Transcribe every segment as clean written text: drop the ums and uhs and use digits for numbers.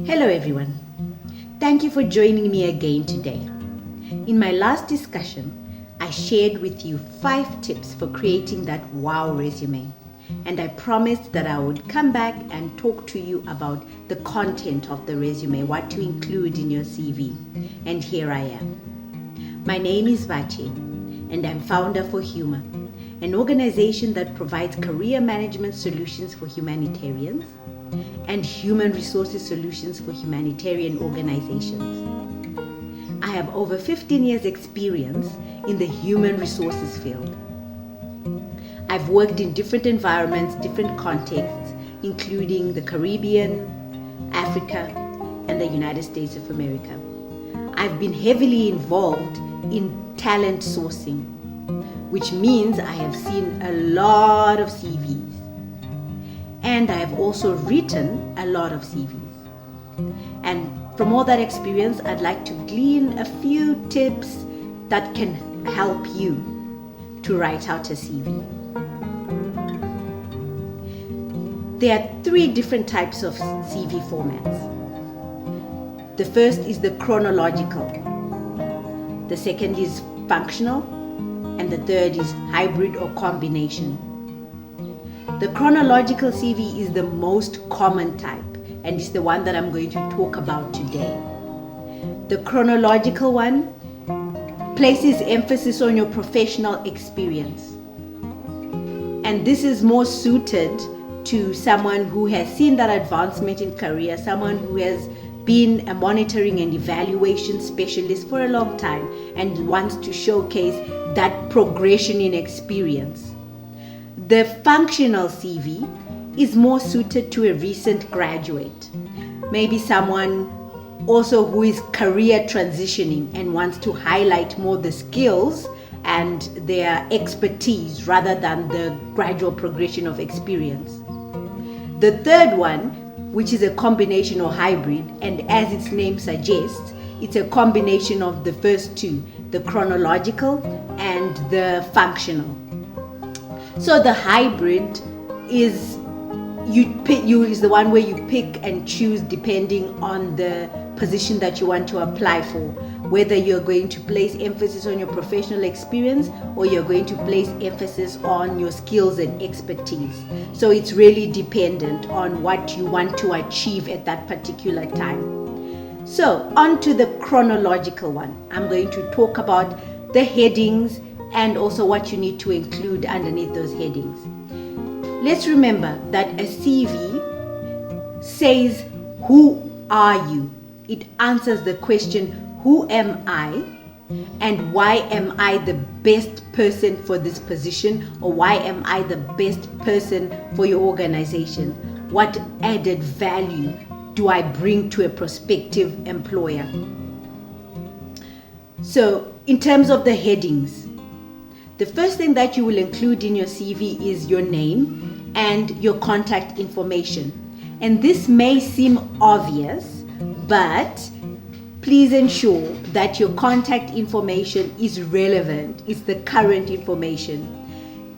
Hello everyone. Thank you for joining me again today. In my last discussion, I shared with you 5 tips for creating that wow resume. And I promised that I would come back and talk to you about the content of the resume, what to include in your CV. And here I am. My name is Batje, and I'm founder for HumHr, an organization that provides career management solutions for humanitarians and human resources solutions for humanitarian organizations. I have over 15 years experience in the human resources field. I've worked in different environments, different contexts, including the Caribbean, Africa, and the United States of America. I've been heavily involved in talent sourcing, which means I have seen a lot of CVs. And I have also written a lot of CVs. And from all that experience, I'd like to glean a few tips that can help you to write out a CV. There are 3 different types of CV formats. The first is the chronological. The second is functional. And the third is hybrid or combination. The chronological CV is the most common type and is the one that I'm going to talk about today. The chronological one places emphasis on your professional experience. And this is more suited to someone who has seen that advancement in career, someone who has been a monitoring and evaluation specialist for a long time and wants to showcase that progression in experience. The functional CV is more suited to a recent graduate, maybe someone also who is career transitioning and wants to highlight more the skills and their expertise rather than the gradual progression of experience. The third one, which is a combination or hybrid, and as its name suggests, it's a combination of the first 2, the chronological and the functional. So the hybrid is the one where you pick and choose depending on the position that you want to apply for, whether you're going to place emphasis on your professional experience or you're going to place emphasis on your skills and expertise. So it's really dependent on what you want to achieve at that particular time. So on to the chronological one. I'm going to talk about the headings and also what you need to include underneath those headings. Let's remember that a CV says, who are you? It answers the question, who am I? And why am I the best person for this position? Or why am I the best person for your organization? What added value do I bring to a prospective employer? So in terms of the headings, the first thing that you will include in your CV is your name and your contact information. And this may seem obvious, but please ensure that your contact information is relevant. It's the current information.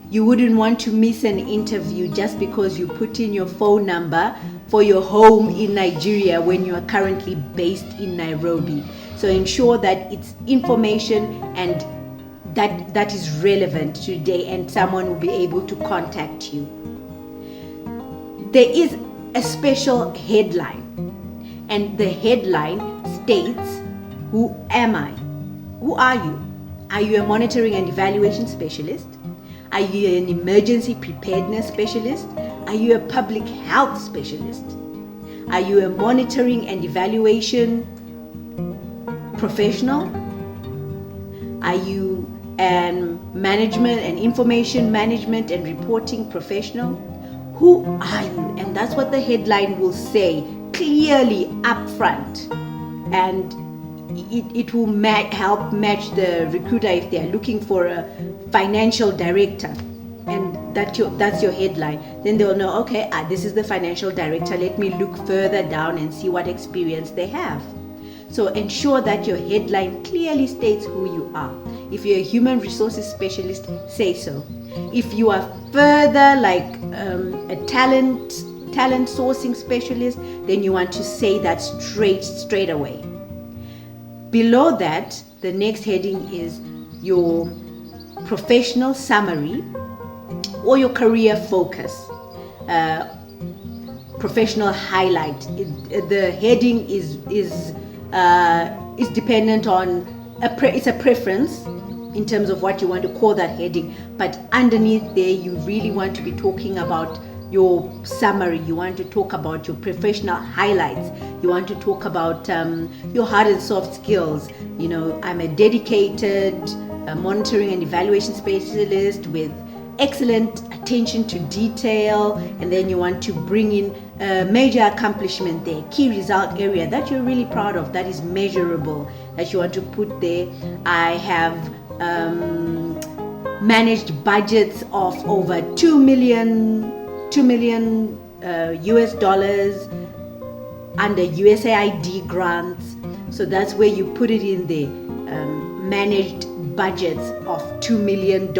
You wouldn't want to miss an interview just because you put in your phone number for your home in Nigeria when you are currently based in Nairobi. So ensure that it's information and that is relevant today and someone will be able to contact you. There is a special headline, and the headline states, who am I? Who are you? Are you a monitoring and evaluation specialist? Are you an emergency preparedness specialist? Are you a public health specialist? Are you a monitoring and evaluation professional? Are you an management and information management and reporting professional? Who are you? And that's what the headline will say clearly up front. And it will help match the recruiter if they are looking for a financial director. And that's your headline. Then they'll know, okay, this is the financial director. Let me look further down and see what experience they have. So ensure that your headline clearly states who you are. If you're a human resources specialist, say so. If you are further like a talent talent sourcing specialist, then you want to say that straight away. Below that, the next heading is your professional summary or your career focus, professional highlight. The heading is dependent on it's a preference in terms of what you want to call that heading, but underneath there you really want to be talking about your summary. You want to talk about your professional highlights. You want to talk about your hard and soft skills. You know, I'm a dedicated monitoring and evaluation specialist with excellent attention to detail, and then you want to bring in a major accomplishment there, key result area that you're really proud of, that is measurable, that you want to put there. I have managed budgets of over $2 million US dollars under USAID grants. So that's where you put it in there, managed budgets of $2 million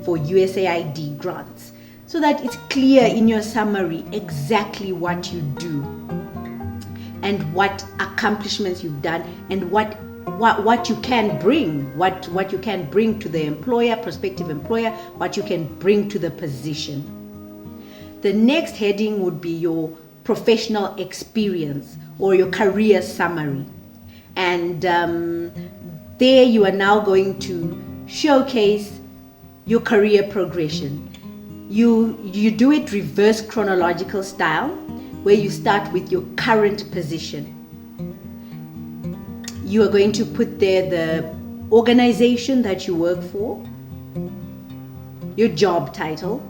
for USAID grants, so that it's clear in your summary exactly what you do and what accomplishments you've done and what you can bring, what you can bring to the employer, prospective employer, what you can bring to the position. The next heading would be your professional experience or your career summary. And there you are now going to showcase your career progression. You do it reverse chronological style, where you start with your current position. You are going to put there the organization that you work for, your job title,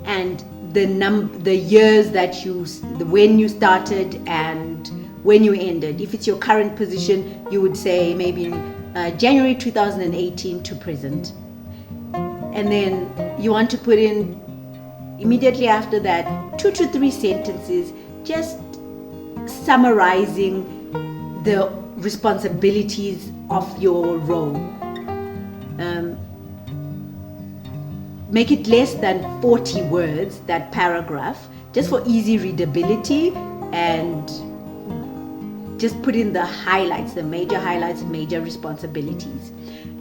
and the years that when you started and when you ended. If it's your current position, you would say maybe January 2018 to present. And then you want to put in immediately after that 2 to 3 sentences just summarizing the responsibilities of your role. Make it less than 40 words, that paragraph, just for easy readability, and just put in the highlights, the major highlights, major responsibilities.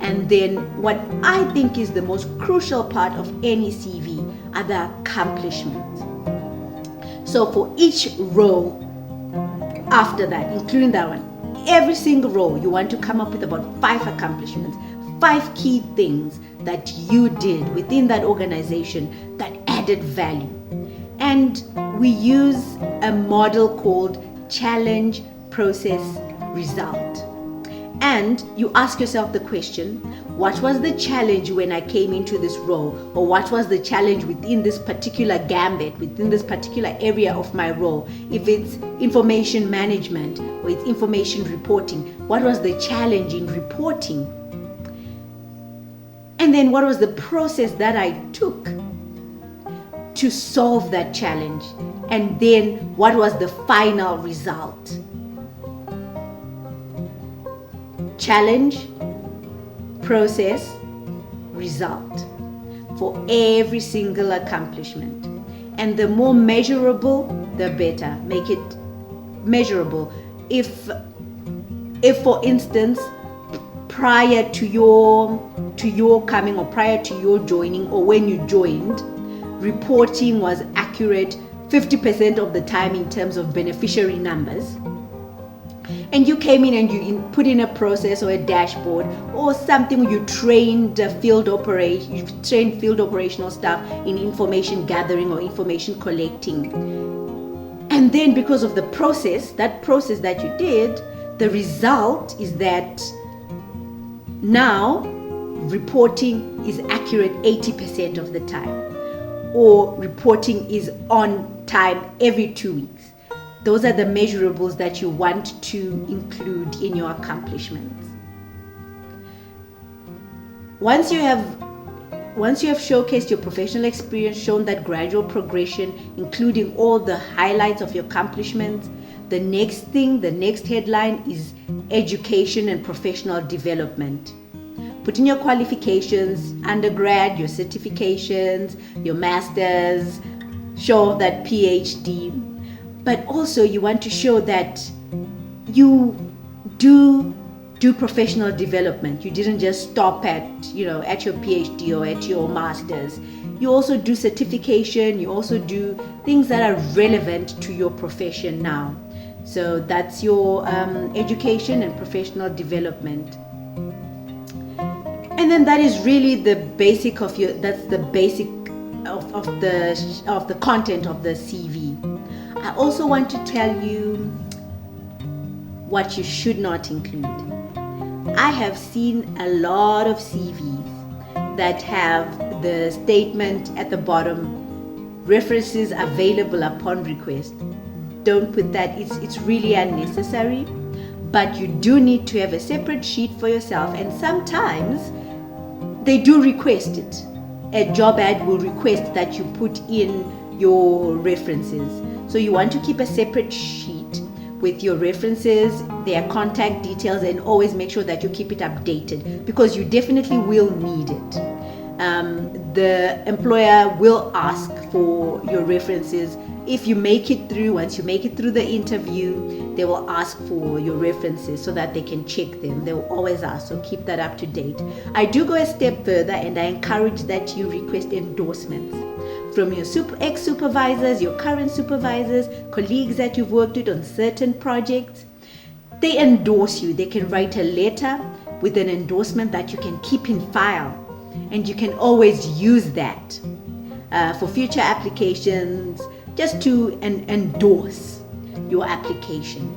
And then what I think is the most crucial part of any CV are the accomplishments. So for each row after that, including that one, every single row, you want to come up with about 5 accomplishments, 5 key things that you did within that organization that added value. And we use a model called challenge, process, result. And you ask yourself the question, what was the challenge when I came into this role? Or what was the challenge within this particular gambit, within this particular area of my role? If it's information management or it's information reporting, what was the challenge in reporting? And then what was the process that I took to solve that challenge? And then what was the final result? Challenge, process, result for every single accomplishment. And the more measurable, the better. Make it measurable. If for instance, prior to your coming or prior to your joining or when you joined, reporting was accurate 50% of the time in terms of beneficiary numbers, and you came in and you put in a process or a dashboard or something, you trained field operational staff in information gathering or information collecting, and then because of the process that you did, the result is that now reporting is accurate 80% of the time, or reporting is on time every 2 weeks. Those are the measurables that you want to include in your accomplishments. Once you have showcased your professional experience, shown that gradual progression, including all the highlights of your accomplishments, the next headline is education and professional development. Put in your qualifications, undergrad, your certifications, your masters, show that PhD, but also you want to show that you do professional development. You didn't just stop at your PhD or at your master's. You also do certification. You also do things that are relevant to your profession now. So that's your education and professional development. And then that is really the basic of that's the basic of the content of the CV. I also want to tell you what you should not include. I have seen a lot of CVs that have the statement at the bottom, references available upon request. Don't put that, it's really unnecessary, but you do need to have a separate sheet for yourself, and sometimes they do request it. A job ad will request that you put in your references. So you want to keep a separate sheet with your references, their contact details, and always make sure that you keep it updated, because you definitely will need it. The employer will ask for your references. If you make it through, once you make it through the interview, they will ask for your references so that they can check them. They will always ask, so keep that up to date. I do go a step further, and I encourage that you request endorsements from your ex-supervisors, your current supervisors, colleagues that you've worked with on certain projects. They endorse you. They can write a letter with an endorsement that you can keep in file, and you can always use that for future applications, just to endorse your application.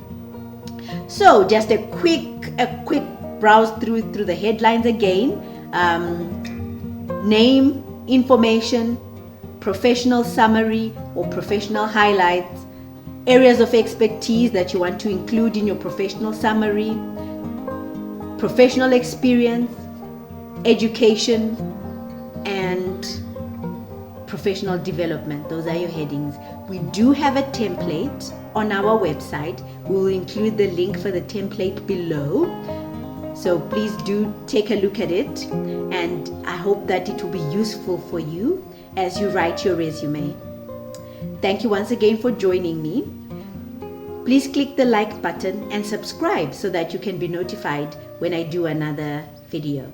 So just a quick browse through the headlines again. Name, information, professional summary or professional highlights, areas of expertise that you want to include in your professional summary, professional experience, education, and professional development. Those are your headings. We do have a template on our website. We will include the link for the template below. So please do take a look at it, and I hope that it will be useful for you as you write your resume. Thank you once again for joining me. Please click the like button and subscribe so that you can be notified when I do another video.